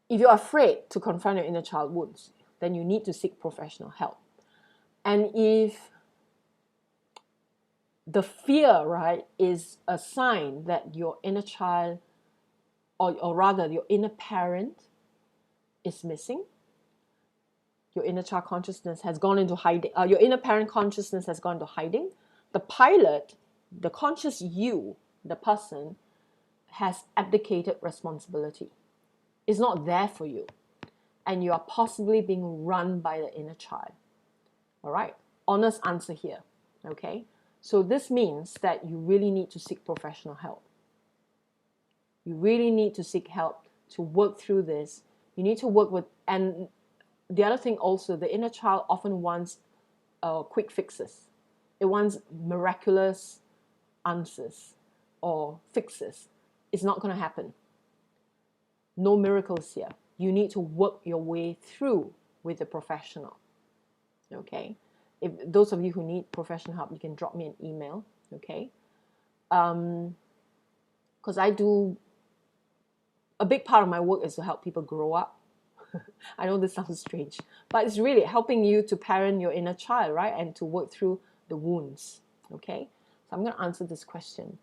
if you're afraid to confront your inner child wounds, then you need to seek professional help. And if the fear, right, is a sign that your inner child, or rather your inner parent is missing, your inner child consciousness has gone into hiding, your inner parent consciousness has gone into hiding, the pilot, the conscious you, the person, has abdicated responsibility. It's not there for you. And you are possibly being run by the inner child. All right? Honest answer here. Okay? So this means that you really need to seek professional help. You really need to seek help to work through this. You need to work with, and the other thing also, the inner child often wants quick fixes. It wants miraculous answers or fixes. It's not going to happen. No miracles here. You need to work your way through with a professional. Okay? If those of you who need professional help, you can drop me an email. Okay? Because a big part of my work is to help people grow up. I know this sounds strange, but it's really helping you to parent your inner child, right? And to work through the wounds. Okay? So I'm going to answer this question.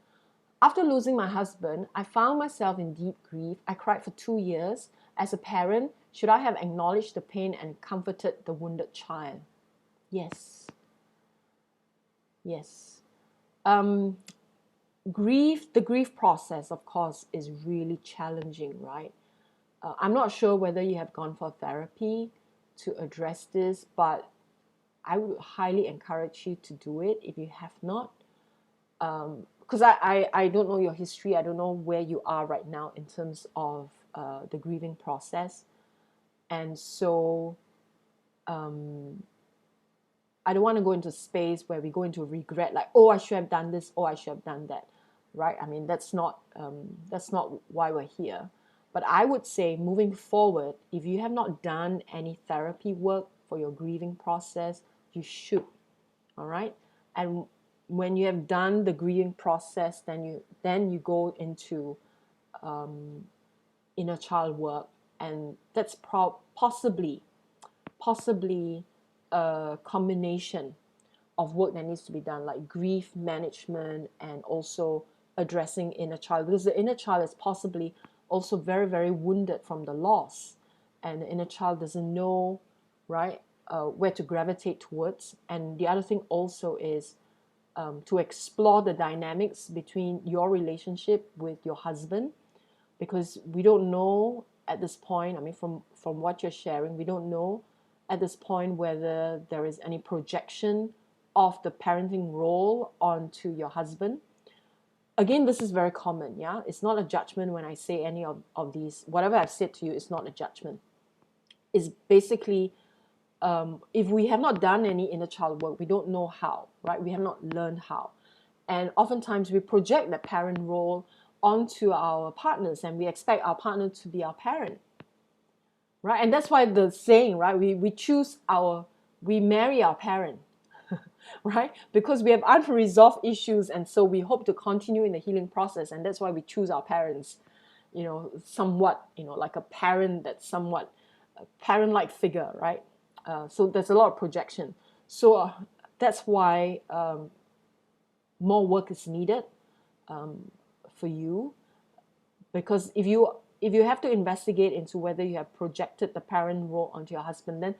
After losing my husband, I found myself in deep grief. I cried for 2 years. As a parent, should I have acknowledged the pain and comforted the wounded child? Yes. Yes. The grief process, of course, is really challenging, right? I'm not sure whether you have gone for therapy to address this, but I would highly encourage you to do it if you have not. Because I don't know your history. I don't know where you are right now in terms of the grieving process. And so I don't want to go into space where we go into regret, like, oh, I should have done this, oh, I should have done that, right? I mean, that's not why we're here. But I would say, moving forward, if you have not done any therapy work for your grieving process, you should, all right? And when you have done the grieving process, then you go into inner child work, and that's possibly a combination of work that needs to be done, like grief management and also addressing inner child, because the inner child is possibly also very, very wounded from the loss, and the inner child doesn't know, right, where to gravitate towards. And the other thing also is to explore the dynamics between your relationship with your husband, because we don't know at this point, I mean, from what you're sharing, we don't know at this point whether there is any projection of the parenting role onto your husband. Again, this is very common, yeah? It's not a judgment when I say any of these. Whatever I've said to you is not a judgment. It's basically, if we have not done any inner child work, we don't know how, right? We have not learned how. And oftentimes we project that parent role onto our partners, and we expect our partner to be our parent. right? And that's why the saying, right? We marry our parent, right? Because we have unresolved issues, and so we hope to continue in the healing process, and that's why we choose our parents, somewhat, like a parent that's somewhat a parent-like figure, right? So there's a lot of projection. So that's why more work is needed for you, because if you have to investigate into whether you have projected the parent role onto your husband, then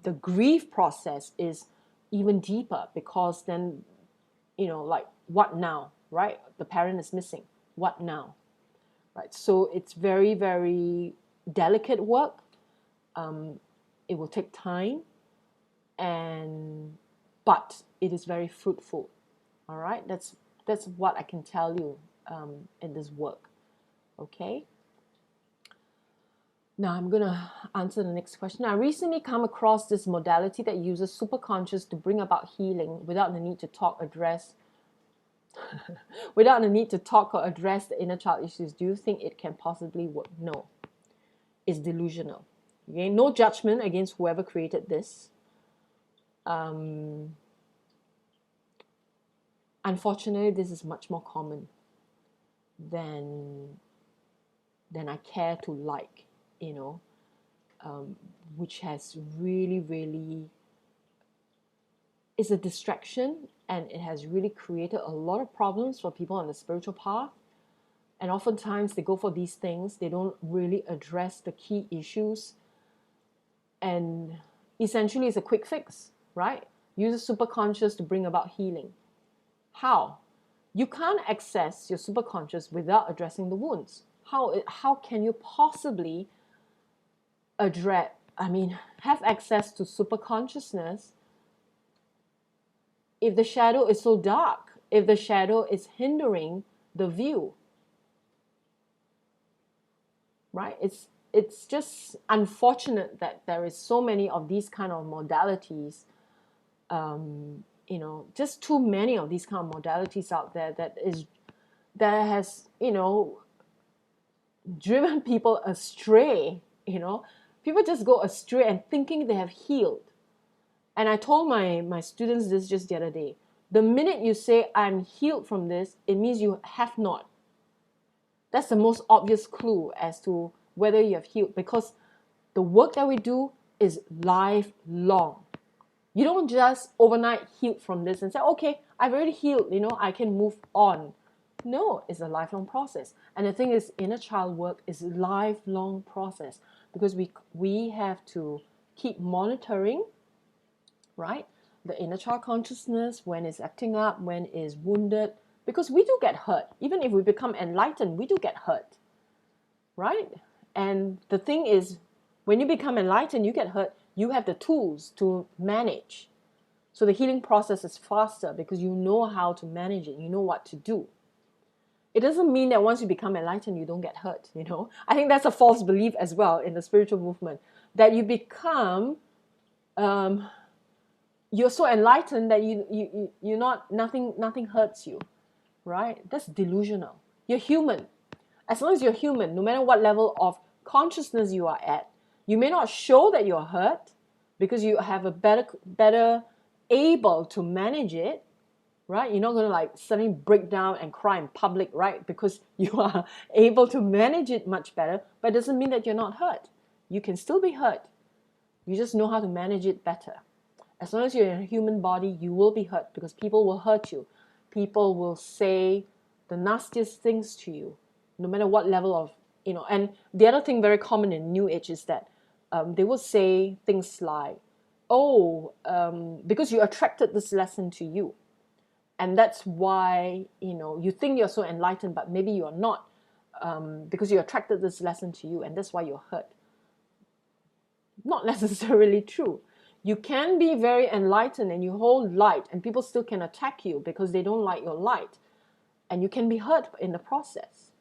the grief process is even deeper, because then, like, what now, right? The parent is missing. What now, right? So it's very, very delicate work. It will take time, and but it is very fruitful. All right, that's what I can tell you in this work. Okay. Now I'm gonna answer the next question. I recently come across this modality that uses superconscious to bring about healing without the need to talk or address the inner child issues. Do you think it can possibly work? No, it's delusional. Okay, no judgment against whoever created this. Unfortunately, this is much more common than I care to like, which has really, really, is a distraction, and it has really created a lot of problems for people on the spiritual path. And oftentimes they go for these things, they don't really address the key issues, and essentially it's a quick fix, right? Use superconscious to bring about healing. How? You can't access your superconscious without addressing the wounds. How can you possibly have access to superconsciousness if the shadow is so dark, if the shadow is hindering the view, right? It's just unfortunate that there is so many of these kind of modalities, just too many of these kind of modalities out there that has driven people astray. People just go astray and thinking they have healed. And I told my students this just the other day. The minute you say, I'm healed from this, it means you have not. That's the most obvious clue as to whether you have healed, because the work that we do is lifelong. You don't just overnight heal from this and say, okay, I've already healed, I can move on. No, it's a lifelong process. And the thing is, inner child work is a lifelong process, because we have to keep monitoring, right? The inner child consciousness, when it's acting up, when it's wounded, because we do get hurt. Even if we become enlightened, we do get hurt, right? And the thing is, when you become enlightened, you get hurt, you have the tools to manage. So the healing process is faster because you know how to manage it, you know what to do. It doesn't mean that once you become enlightened, you don't get hurt, I think that's a false belief as well in the spiritual movement, that you become you're so enlightened that you're not, nothing hurts you, right? That's delusional. You're human. As long as you're human, no matter what level of consciousness you are at, you may not show that you're hurt because you have a better able to manage it, right? You're not going to like suddenly break down and cry in public, right? Because you are able to manage it much better, but it doesn't mean that you're not hurt. You can still be hurt. You just know how to manage it better. As long as you're in a human body, you will be hurt because people will hurt you. People will say the nastiest things to you, no matter what level of, and the other thing very common in New Age is that they will say things like, because you attracted this lesson to you. And that's why, you think you're so enlightened, but maybe you're not, because you attracted this lesson to you, and that's why you're hurt. Not necessarily true. You can be very enlightened and you hold light, and people still can attack you because they don't like your light. And you can be hurt in the process.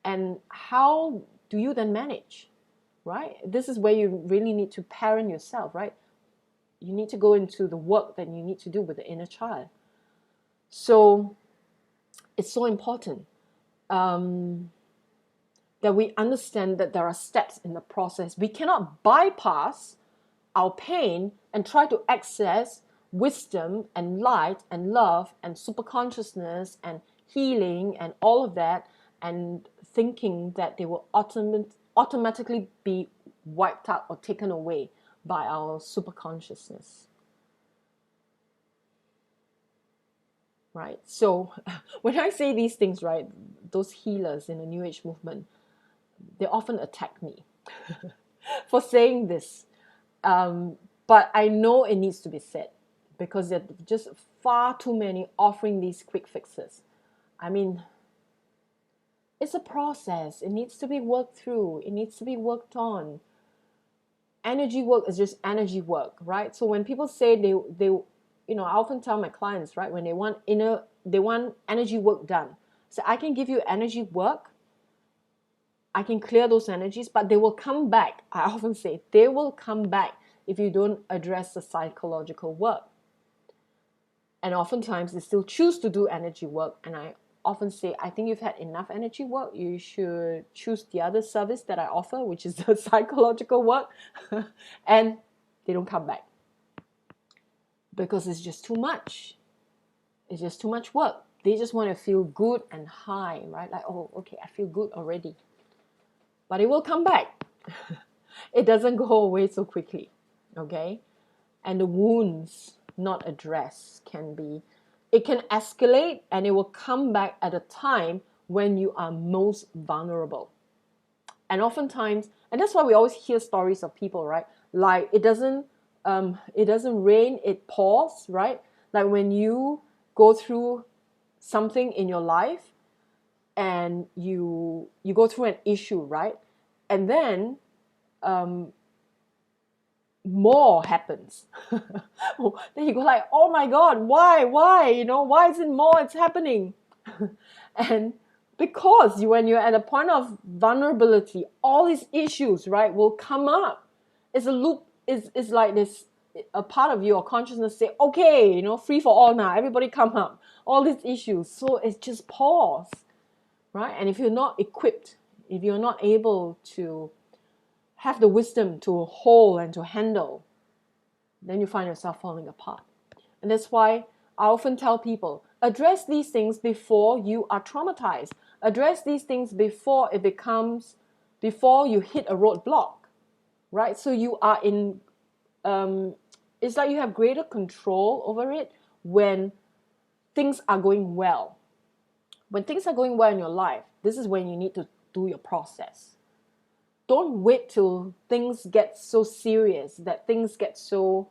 And how do you then manage, right? This is where you really need to parent yourself, right? You need to go into the work that you need to do with the inner child. So it's so important. that we understand that there are steps in the process. We cannot bypass our pain and try to access wisdom and light and love and superconsciousness and healing and all of that, and thinking that they will automatically be wiped out or taken away by our superconsciousness. Right? So when I say these things, right, those healers in the New Age movement, they often attack me for saying this. But I know it needs to be said, because there are just far too many offering these quick fixes. I mean, it's a process. It needs to be worked through. It needs to be worked on. Energy work is just energy work, right? So when people say they I often tell my clients, right, when they want energy work done. So I can give you energy work, I can clear those energies, but they will come back. I often say they will come back if you don't address the psychological work. And oftentimes they still choose to do energy work. And I often say, I think you've had enough energy work. You should choose the other service that I offer, which is the psychological work. And they don't come back because it's just too much. It's just too much work. They just want to feel good and high, right? Like, oh, okay, I feel good already. But it will come back. It doesn't go away so quickly, okay? And the wounds not addressed can escalate, and it will come back at a time when you are most vulnerable. And oftentimes, and that's why we always hear stories of people, right? Like it doesn't rain, it pours, right? Like when you go through something in your life and you go through an issue, right? And then more happens. Then you go like, oh my God, why? Why is it more? It's happening. And because when you're at a point of vulnerability, all these issues, right, will come up. It's a loop. It's like this, a part of your consciousness say, okay, free for all now. Everybody come up. All these issues. So it's just pause, right? And if you're not equipped, if you're not able to have the wisdom to hold and to handle, then you find yourself falling apart. And that's why I often tell people, address these things before you are traumatized. Address these things before you hit a roadblock, right? So you are it's like you have greater control over it when things are going well. When things are going well in your life, this is when you need to do your process. Don't wait till things get so serious, that things get so,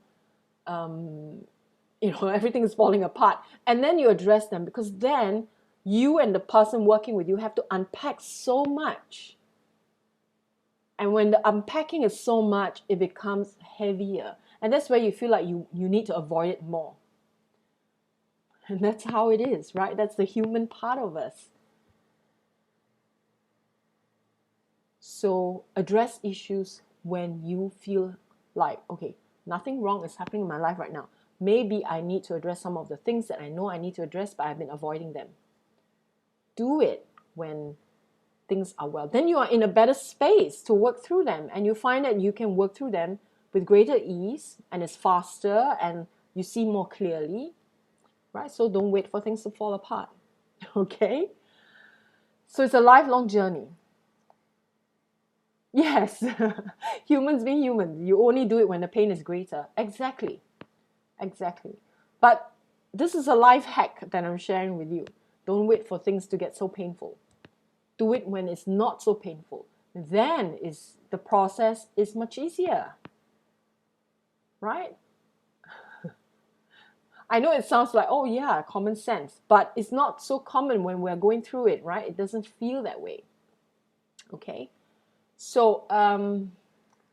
everything is falling apart. And then you address them, because then you and the person working with you have to unpack so much. And when the unpacking is so much, it becomes heavier. And that's where you feel like you need to avoid it more. And that's how it is, right? That's the human part of us. So address issues when you feel like, okay, nothing wrong is happening in my life right now. Maybe I need to address some of the things that I know I need to address, but I've been avoiding them. Do it when things are well. Then you are in a better space to work through them, and you find that you can work through them with greater ease, and it's faster, and you see more clearly, right? So don't wait for things to fall apart, okay? So it's a lifelong journey. Yes, humans being humans, you only do it when the pain is greater. Exactly. But this is a life hack that I'm sharing with you. Don't wait for things to get so painful. Do it when it's not so painful. Then the process is much easier, right? I know it sounds like, oh yeah, common sense, but it's not so common when we're going through it, right? It doesn't feel that way, okay? So,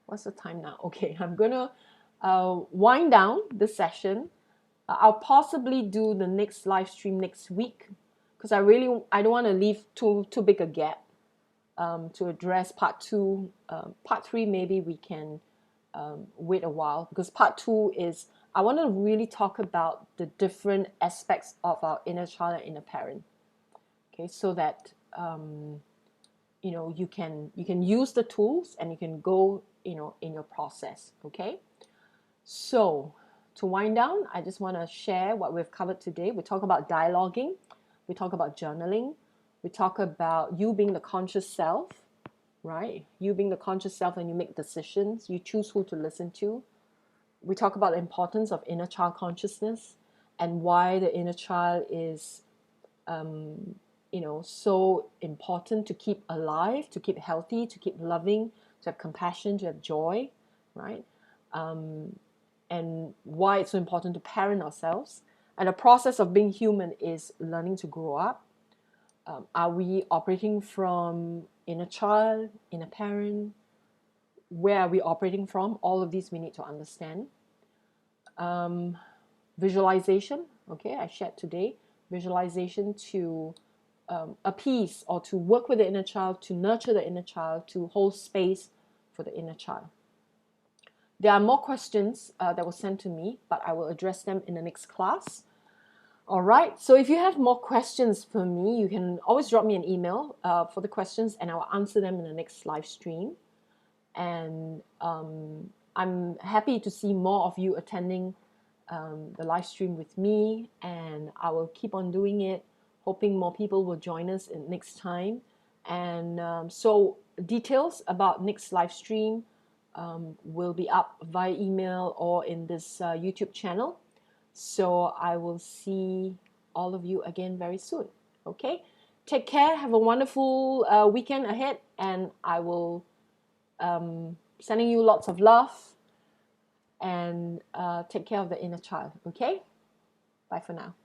what's the time now? Okay, I'm gonna wind down the session. I'll possibly do the next live stream next week, because I don't want to leave too big a gap to address part 2. Part 3 maybe we can wait a while, because part 2 is I want to really talk about the different aspects of our inner child and inner parent. Okay, so that you can use the tools and you can go in your process. Okay, so to wind down, I just want to share what we've covered today. We talk about dialoguing, we talk about journaling, we talk about you being the conscious self, right? You being the conscious self, and you make decisions, you choose who to listen to. We talk about the importance of inner child consciousness and why the inner child is so important to keep alive, to keep healthy, to keep loving, to have compassion, to have joy, right? And why it's so important to parent ourselves. And the process of being human is learning to grow up. Are we operating from inner child, inner parent? Where are we operating from? All of these we need to understand. Visualization, okay, I shared today. Visualization to appease or to work with the inner child, to nurture the inner child, to hold space for the inner child. There are more questions that were sent to me, but I will address them in the next class. All right, so if you have more questions for me, you can always drop me an email for the questions, and I will answer them in the next live stream. And I'm happy to see more of you attending the live stream with me, and I will keep on doing it, hoping more people will join us next time. And so details about next live stream will be up via email or in this YouTube channel. So I will see all of you again very soon. Okay, take care, have a wonderful weekend ahead, and I will sending you lots of love, and take care of the inner child. Okay, bye for now.